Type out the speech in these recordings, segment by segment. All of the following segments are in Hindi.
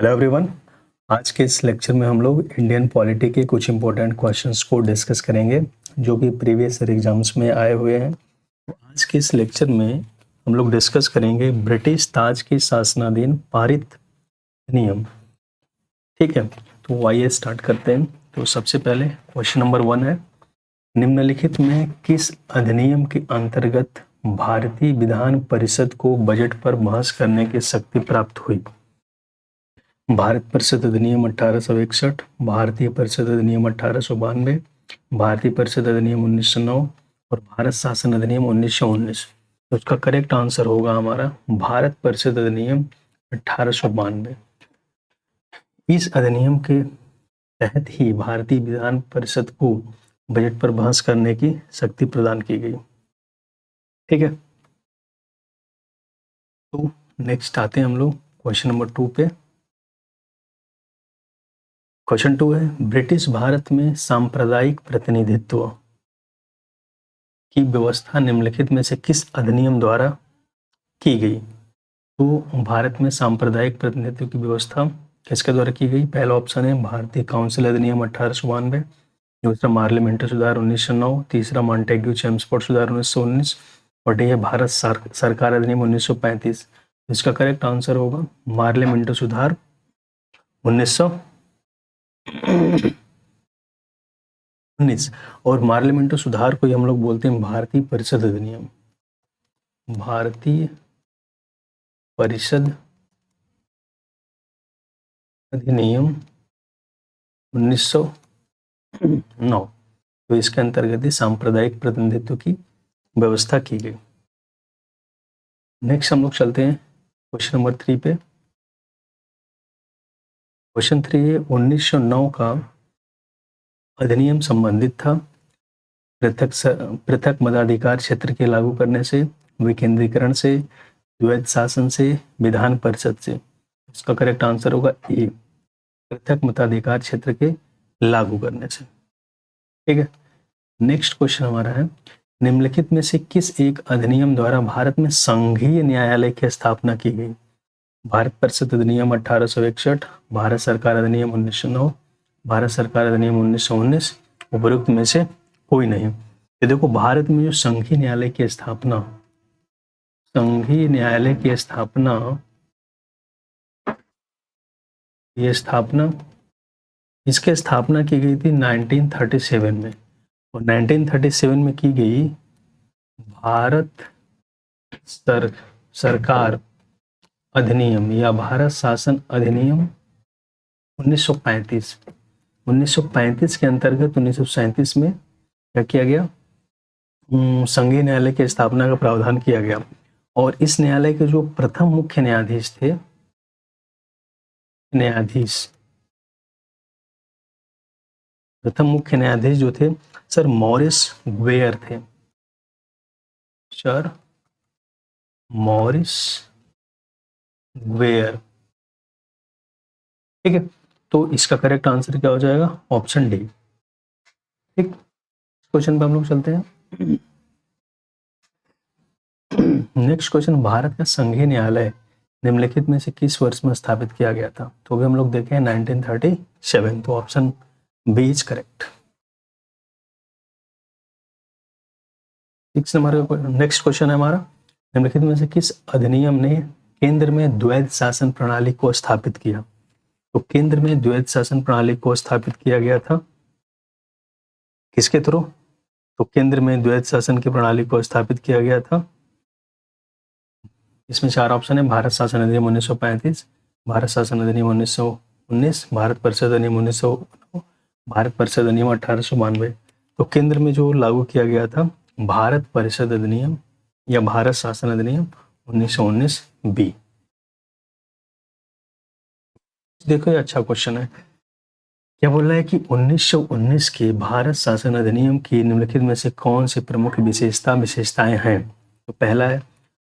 Hello everyone. आज के इस लेक्चर में हम लोग इंडियन पॉलिटी के कुछ इंपॉर्टेंट क्वेश्चंस को डिस्कस करेंगे जो कि प्रीवियस ईयर एग्जाम्स में आए हुए हैं। तो आज के इस लेक्चर में हम लोग डिस्कस करेंगे ब्रिटिश ताज के शासनाधीन पारित नियम। ठीक है, तो आइए स्टार्ट करते हैं। तो सबसे पहले क्वेश्चन नंबर 1 है, निम्नलिखित में किस अधिनियम के अंतर्गत भारतीय विधान परिषद को बजट पर बहस करने की शक्ति प्राप्त हुई? भारत परिषद अधिनियम 1861, भारतीय परिषद अधिनियम 1892, भारतीय परिषद अधिनियम 1909 और भारत शासन अधिनियम 1919। तो उसका करेक्ट आंसर होगा हमारा भारत परिषद अधिनियम 1892। इस अधिनियम के तहत ही भारतीय विधान परिषद को बजट पर बहस करने की शक्ति प्रदान की गई। ठीक है, तो नेक्स्ट आते हैं हम लोग क्वेश्चन नंबर 2 पे। क्वेश्चन 2 है, ब्रिटिश भारत में सांप्रदायिक प्रतिनिधित्व की व्यवस्था निम्नलिखित में से किस अधिनियम द्वारा की गई? तो भारत में सांप्रदायिक प्रतिनिधित्व की व्यवस्था किसके द्वारा की गई? पहला ऑप्शन है भारतीय काउंसिल अधिनियम 1892, दूसरा पार्लियामेंट्री सुधार 1909, तीसरा मॉन्टेग्यू चेम्सफोर्ड सुधार 1919 और डी है भारत सरकार अधिनियम 1935। इसका करेक्ट आंसर होगा पार्लियामेंट्री सुधार 1919 और पार्लियामेंट्री सुधार को हम लोग बोलते हैं भारतीय परिषद अधिनियम। भारतीय परिषद अधिनियम 1909। तो इसके अंतर्गत ही सांप्रदायिक प्रतिनिधित्व की व्यवस्था की गई। नेक्स्ट हम लोग चलते हैं क्वेश्चन नंबर 3 पे। क्वेश्चन 3 है, 1909 का अधिनियम संबंधित था पृथक मताधिकार क्षेत्र के लागू करने से, विकेंद्रीकरण से, द्वैध शासन से, विधान परिषद से। इसका करेक्ट आंसर होगा ए, पृथक मताधिकार क्षेत्र के लागू करने से। ठीक है, नेक्स्ट क्वेश्चन हमारा है, निम्नलिखित में से किस एक अधिनियम द्वारा भारत में संघीय न्यायालय की स्थापना की गई? भारत परिषद अधिनियम 1861, भारत सरकार अधिनियम 1909, भारत सरकार अधिनियम 1919, उपरोक्त में से कोई नहीं। ये देखो, भारत में जो संघीय न्यायालय की स्थापना इसकी स्थापना की गई थी 1937 में, और 1937 में की गई भारत सरकार अधिनियम या भारत शासन अधिनियम 1935 के अंतर्गत 1937 में क्या किया गया? संघीय न्यायालय की स्थापना का प्रावधान किया गया। और इस न्यायालय के जो प्रथम मुख्य न्यायाधीश थे, प्रथम मुख्य न्यायाधीश जो थे सर मॉरिस ग्वेयर थे। Sir Maurice Gwyer. ठीक है, तो इसका करेक्ट आंसर क्या हो जाएगा? Option D. ठीक, क्वेश्चन पे हम लोग चलते हैं। नेक्स्ट क्वेश्चन, भारत का संघीय न्यायालय निम्नलिखित में से किस वर्ष में स्थापित किया गया था? तो भी हम लोग देखें 1937, तो option B is correct. 6 number का नेक्स्ट क्वेश्चन है हमारा, निम्नलिखित में से किस अधिनियम ने केंद्र में द्वैध शासन प्रणाली को स्थापित किया? तो केंद्र में द्वैध शासन प्रणाली को स्थापित किया गया था किसके थ्रू? तो केंद्र में द्वैध शासन की प्रणाली को स्थापित किया गया था, इसमें 4 ऑप्शन है, भारत शासन अधिनियम 1935, भारत शासन अधिनियम 1919, भारत परिषद अधिनियम 1909, भारत परिषद अधिनियम 1892। तो केंद्र में जो लागू किया गया था भारत परिषद अधिनियम या भारत शासन अधिनियम 1919 बी। देखो, ये अच्छा क्वेश्चन है। क्या बोल रहा है कि 1919 के भारत शासन अधिनियम की निम्नलिखित में से कौन सी प्रमुख विशेषताएं हैं? तो पहला है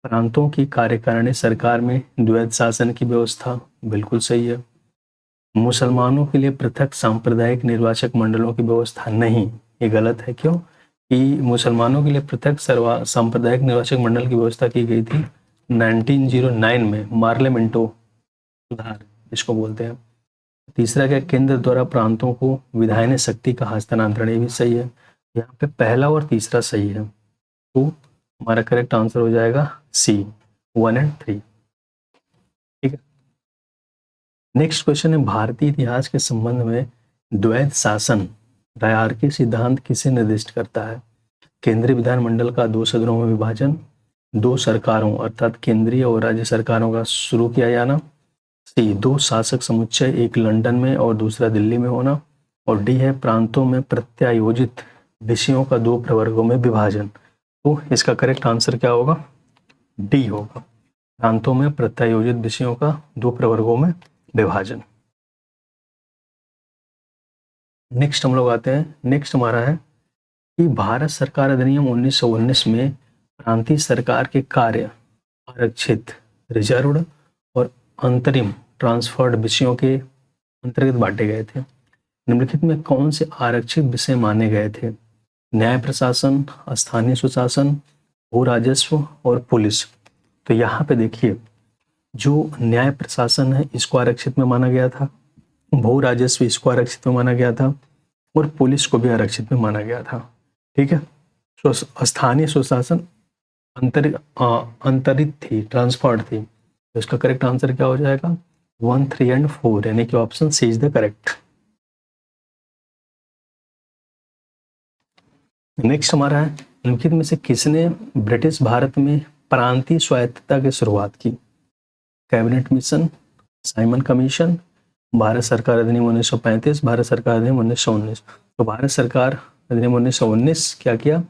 प्रांतों की कार्यकारिणी सरकार में द्वैध शासन की व्यवस्था, बिल्कुल सही है। मुसलमानों के लिए पृथक सांप्रदायिक निर्वाचक मंडलों की व्यवस्था नहीं, ये गलत है। क्यों? कि मुसलमानों के लिए पृथक सांप्रदायिक निर्वाचक मंडल की व्यवस्था की गई थी 1909 में पार्लियामेंटो सुधार, इसको बोलते हैं। तीसरा क्या, केंद्र द्वारा प्रांतों को विधायन शक्ति का हस्तांतरण, ये भी सही है। यहाँ पे पहला और तीसरा सही है, तो हमारा करेक्ट आंसर हो जाएगा सी, 1 और 3। ठीक है। नेक्स्ट क्वेश्चन है, भारतीय इतिहास के संबंध में द्वैध शासन डायरकी सिद्धांत किसे निर्दिष्ट करता है? केंद्रीय विधानमंडल का 2 सदनों में विभाजन, 2 सरकारों अर्थात केंद्रीय और राज्य सरकारों का शुरू किया जाना, सी 2 शासक समुच्चय, एक लंदन में और दूसरा दिल्ली में होना, और डी है प्रांतों में प्रत्यायोजित विषयों का 2 प्रवर्गों में विभाजन। तो इसका करेक्ट आंसर क्या होगा? डी होगा, प्रांतों में प्रत्यायोजित विषयों का 2 प्रवर्गों में विभाजन। नेक्स्ट हम लोग आते हैं, नेक्स्ट हमारा है कि भारत सरकार अधिनियम 1919 में प्रांतीय सरकार के कार्य आरक्षित, रिजर्व्ड और अंतरिम ट्रांसफर्ड विषयों के अंतर्गत बांटे गए थे। निम्नलिखित में कौन से आरक्षित विषय माने गए थे? न्याय प्रशासन, स्थानीय सुशासन, भू राजस्व और पुलिस। तो यहाँ पे देखिए, जो न्याय प्रशासन है इसको आरक्षित में माना गया था, भू राजस्व इसको आरक्षित में माना गया था, और पुलिस को भी आरक्षित में माना गया था। ठीक है। तो स्थानीय सुशासन अंतरित थी, ट्रांसफर्ड थी, तो इसका करेक्ट आंसर क्या हो जाएगा? 1, 3 और 4, यानी कि option C is the correct. Next हमारा है, निम्नलिखित में से किसने ब्रिटिश भारत में प्रांतीय स्वायत्तता की शुरुआत की? Cabinet mission, Simon commission, Bharat सरकार अधिनियम 1935, भारत सरकार अधिनियम 1919। तो भारत सरकार अधिनियम 1919 क्या किया?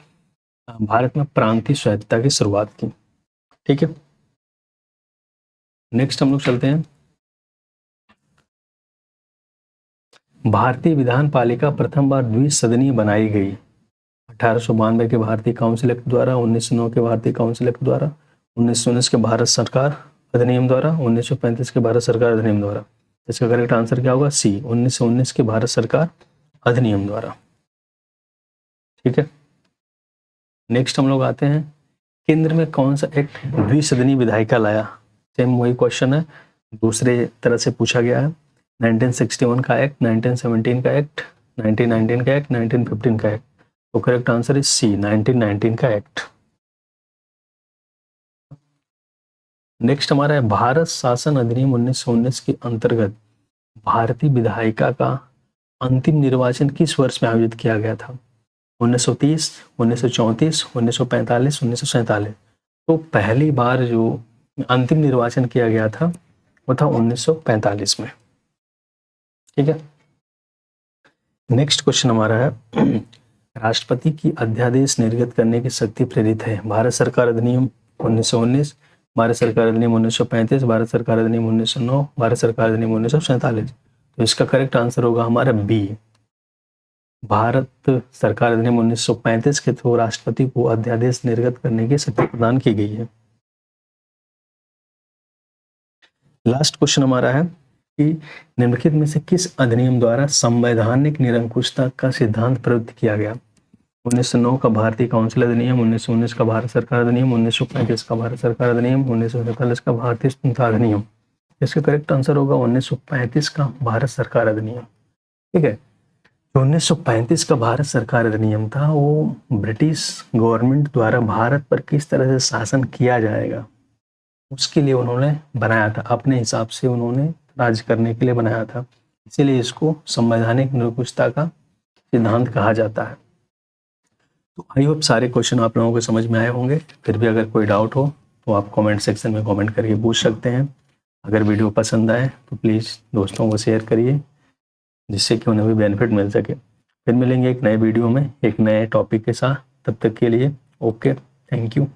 भारत में प्रांतीय स्वायत्तता की शुरुआत की। ठीक है। नेक्स्ट हम लोग चलते हैं, भारतीय विधान पालिका प्रथम बार द्विसदनीय बनाई गई 1892 के भारतीय काउंसिल एक्ट द्वारा, 1909 के भारतीय काउंसिल एक्ट द्वारा, 1919 के भारत सरकार अधिनियम द्वारा, 1935 के भारत सरकार अधिनियम द्वारा। इसका करेक्ट आंसर क्या होगा? सी, 1919 के भारत सरकार अधिनियम द्वारा। ठीक है। नेक्स्ट हम लोग आते हैं, केंद्र में कौन सा एक्ट द्विसदनीय विधायिका लाया? सेम वही क्वेश्चन है, दूसरे तरह से पूछा गया है। 1961 का एक्ट, 1917 का एक्ट, 1919 का एक्ट, 1915 का एक्ट। तो करेक्ट आंसर इज सी, 1919 का एक्ट। नेक्स्ट हमारा है, भारत शासन अधिनियम 1919 के अंतर्गत भारतीय विधायिका का अंतिम निर्वाचन किस वर्ष में आयोजित किया गया था? 1930, 1934, 1945, 1947। तो पहली बार जो अंतिम निर्वाचन किया गया था वो था 1945 में। ठीक है। नेक्स्ट क्वेश्चन हमारा है, राष्ट्रपति की अध्यादेश निर्गत करने की शक्ति प्रेरित है? भारत सरकार अधिनियम 1919, भारत सरकार अधिनियम 1935, भारत सरकार अधिनियम 1909, भारत सरकार अधिनियम 1947। तो इसका करेक्ट आंसर होगा हमारा बी, भारत सरकार अधिनियम 1935 के थ्रू राष्ट्रपति को अध्यादेश निर्गत करने की शक्ति प्रदान की गई है। लास्ट क्वेश्चन हमारा है कि निम्नलिखित में से किस अधिनियम द्वारा संवैधानिक निरंकुशता का सिद्धांत प्रयुक्त किया गया? 1909 का भारतीय काउंसिल अधिनियम, 1919 का भारत सरकार अधिनियम, 1935 का भारत सरकार अधिनियम, 1947 का भारतीय स्वतंत्रता अधिनियम। इसका करेक्ट आंसर होगा 1935 का भारत सरकार अधिनियम। ठीक है। जो 1935 का भारत सरकार अधिनियम था वो ब्रिटिश गवर्नमेंट द्वारा भारत पर किस तरह से शासन किया जाएगा उसके लिए उन्होंने बनाया था, अपने हिसाब से उन्होंने राज्य करने के लिए बनाया था, इसीलिए इसको संवैधानिक निरंकुशता का सिद्धांत कहा जाता है। तो आई होप सारे क्वेश्चन आप लोगों को समझ में आए होंगे। फिर भी अगर कोई डाउट हो तो आप कमेंट सेक्शन में कमेंट करके पूछ सकते हैं। अगर वीडियो पसंद आए तो प्लीज़ दोस्तों को शेयर करिए जिससे कि उन्हें भी बेनिफिट मिल सके। फिर मिलेंगे एक नए वीडियो में एक नए टॉपिक के साथ, तब तक के लिए ओके, थैंक यू।